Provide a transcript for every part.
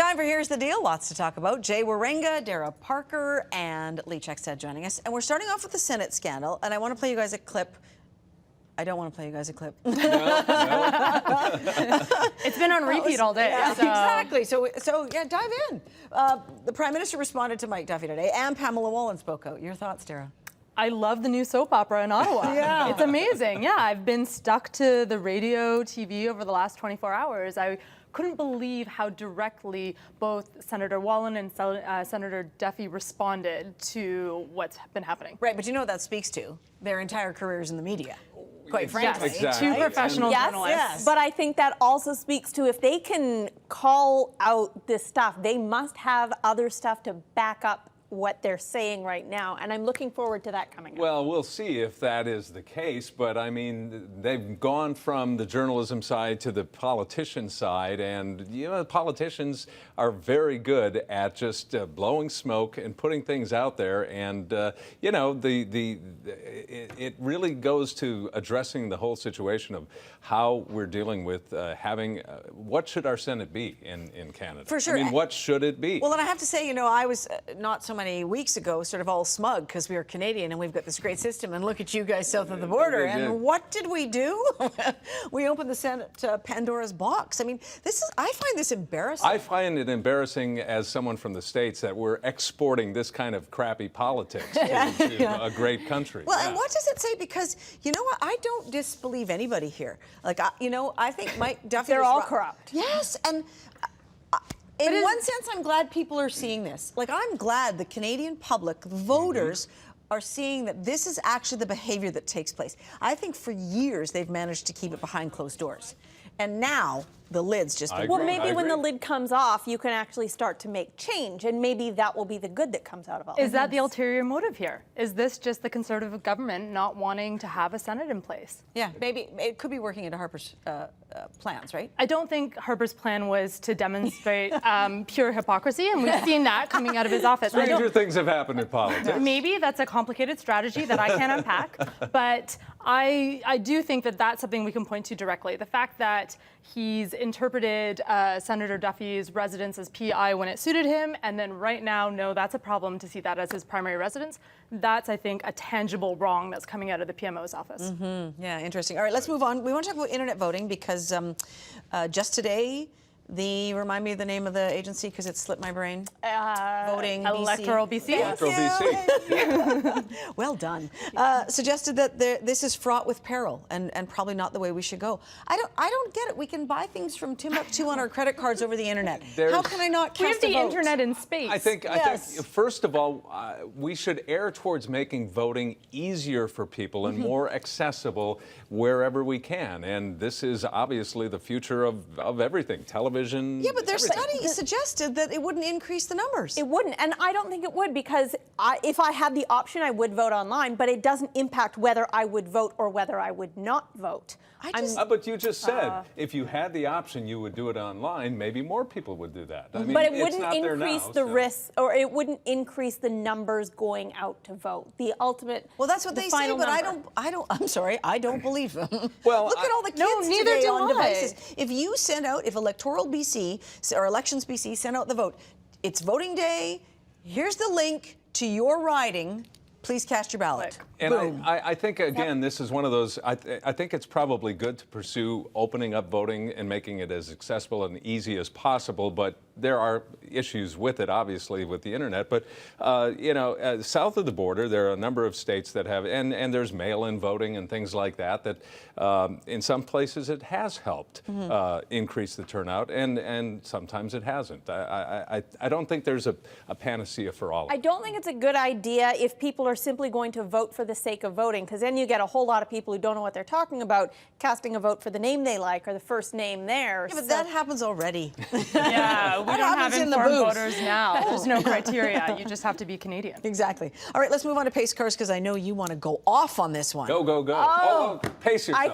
Time for Here's the Deal. Lots to talk about. Jay Warenga, Dara Parker, and Lee Checkstead joining us. And we're starting off with the Senate scandal. And I want to play you guys a clip. I don't want to play you guys a clip. No. It's been on repeat all day. Yeah, so. exactly. So yeah, dive in. The Prime Minister responded to Mike Duffy today, and Pamela Wallin spoke out. Your thoughts, Dara? I love the new soap opera in Ottawa. Yeah. It's amazing. Yeah, I've been stuck to the radio, TV over the last 24 hours. I couldn't believe how directly both Senator Wallin and Senator Duffy responded to what's been happening. Right, but you know what that speaks to? Their entire careers in the media. Quite frankly. Yes, Exactly. two professional journalists. Yes. But I think that also speaks to if they can call out this stuff, they must have other stuff to back up what they're saying right now. And I'm looking forward to that coming up. Well, we'll see if that is the case, but I mean, they've gone from the journalism side to the politician side, and you know, politicians are very good at just blowing smoke and putting things out there, and you know, it really goes to addressing the whole situation of how we're dealing with having what should our Senate be in Canada? For sure. I mean, what should it be? Well, and I have to say, you know, I was not so many weeks ago sort of all smug because we were Canadian and we've got this great system, and look at you guys south of the border. And what did we do? We opened the Senate Pandora's box. I mean, I find this embarrassing. I find it embarrassing as someone from the States that we're exporting this kind of crappy politics to a great country. Well, and what does it say? Because, you know what, I don't disbelieve anybody here. Like, you know, I think Mike Duffy They're all corrupt. Yes, and in one sense, I'm glad people are seeing this. Like, I'm glad the Canadian public, voters, are seeing that this is actually the behavior that takes place. I think for years they've managed to keep it behind closed doors. And now the lid's just been Well, agree. maybe I when the agree. lid comes off, you can actually start to make change, and maybe that will be the good that comes out of all Is this. that the ulterior motive here? Is this just the Conservative government not wanting to have a Senate in place? Yeah, maybe it could be working into Harper's plans, right? I don't think Harper's plan was to demonstrate pure hypocrisy, and we've seen that coming out of his office. Stranger things have happened in politics. Maybe that's a complicated strategy that I can't unpack, but I do think that that's something we can point to directly. The fact that he's interpreted Senator Duffy's residence as PI when it suited him, and then right now, no, that's a problem to see that as his primary residence. That's, I think, a tangible wrong that's coming out of the PMO's office. Yeah, interesting. All right, let's move on. We want to talk about internet voting because just today, remind me of the name of the agency because it slipped my brain. Voting Electoral BC. Electoral BC. Well done. Suggested that this is fraught with peril and probably not the way we should go. I don't get it. We can buy things from Timbuktu on our credit cards over the internet. How can I not We cast have a the vote? internet in space. I think Yes. first of all, we should err towards making voting easier for people and more accessible wherever we can. And this is obviously the future of everything, television. Yeah, but their everything. study suggested that it wouldn't increase the numbers. It wouldn't, and I don't think it would, because if I had the option, I would vote online, but it doesn't impact whether I would vote or whether I would not vote. But you just said if you had the option, you would do it online. Maybe more people would do that. I mean, But it it's wouldn't not there increase now, the so. risk, or it wouldn't increase the numbers going out to vote. The ultimate. Well, that's what the they say, final but number. I'm sorry, I don't believe them. Well, look at all the kids No, neither today do on I. devices. If Electoral BC or Elections BC send out the vote, it's voting day. Here's the link to your riding. Please cast your ballot. And I think, again, this is one of those, I think it's probably good to pursue opening up voting and making it as accessible and easy as possible, but there are issues with it, obviously, with the internet. But, you know, south of the border, there are a number of states that have, and there's mail-in voting and things like that, that in some places it has helped increase the turnout, and sometimes it hasn't. I don't think there's a panacea for all of it. I don't think it's a good idea if people are simply going to vote for the sake of voting, because then you get a whole lot of people who don't know what they're talking about casting a vote for the name they like or the first name there. Yeah, but that happens already. Yeah, we don't have happens in the informed booth. voters now. There's no criteria. You just have to be Canadian. Exactly. All right, let's move on to pace cars because I know you want to go off on this one. Go, go, go. Oh, pace yourself.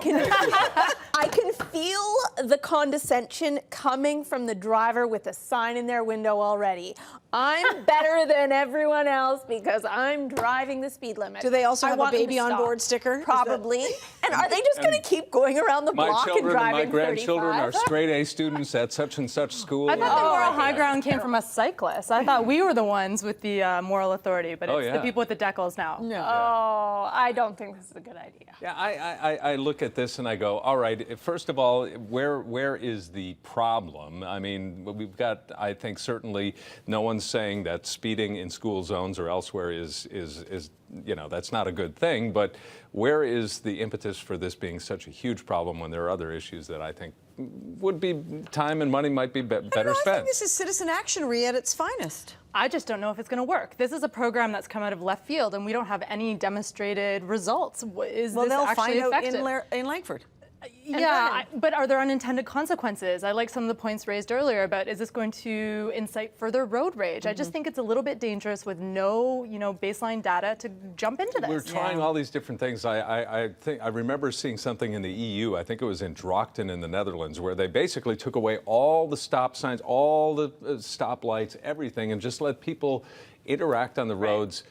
I can feel the condescension coming from the driver with a sign in their window already. I'm better than everyone else because I'm driving the speed limit. Do they also I have a want them to baby on stop. board sticker? Probably. And are they just going to keep going around the My block and children and driving my grandchildren 35? are straight A students at such and such school. I thought the moral high ground came from us cyclists. I thought we were the ones with the moral authority, but it's the people with the decals now. No. Oh, I don't think this is a good idea. Yeah, I look at this and I go, all right, first of all, where is the problem? I mean, we've got, I think certainly no one's saying that speeding in school zones or elsewhere is that's not a good thing, but where is the impetus for this being such a huge problem when there are other issues that I think would be time and money might be better I spent? think this is citizen action, Rhea, at its finest. I just don't know if it's going to work. This is a program that's come out of left field, and we don't have any demonstrated results. Is Well, this they'll actually find out effective? in Langford. Yeah, but are there unintended consequences? I like some of the points raised earlier about is this going to incite further road rage? I just think it's a little bit dangerous with no, baseline data to jump into this. We're trying all these different things. I think I remember seeing something in the EU. I think it was in Drachten in the Netherlands, where they basically took away all the stop signs, all the stop lights, everything, and just let people interact on the roads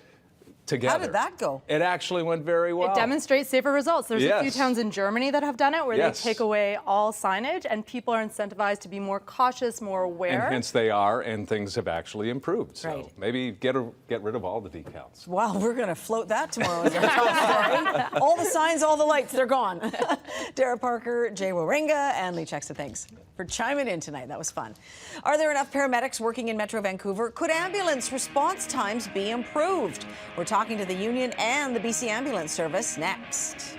together. How did that go? It actually went very well. It demonstrates safer results. There's a few Yes. towns in Germany that have done it where Yes. they take away all signage and people are incentivized to be more cautious, more aware. And hence they are, and things have actually improved. So Right. maybe get rid of all the decals. Wow, we're going to float that tomorrow as our top story. All the signs, all the lights, they're gone. Dara Parker, Jay Waringa, and Lee Chexta, thanks for chiming in tonight. That was fun. Are there enough paramedics working in Metro Vancouver? Could ambulance response times be improved? We're talking to the union and the BC Ambulance Service next.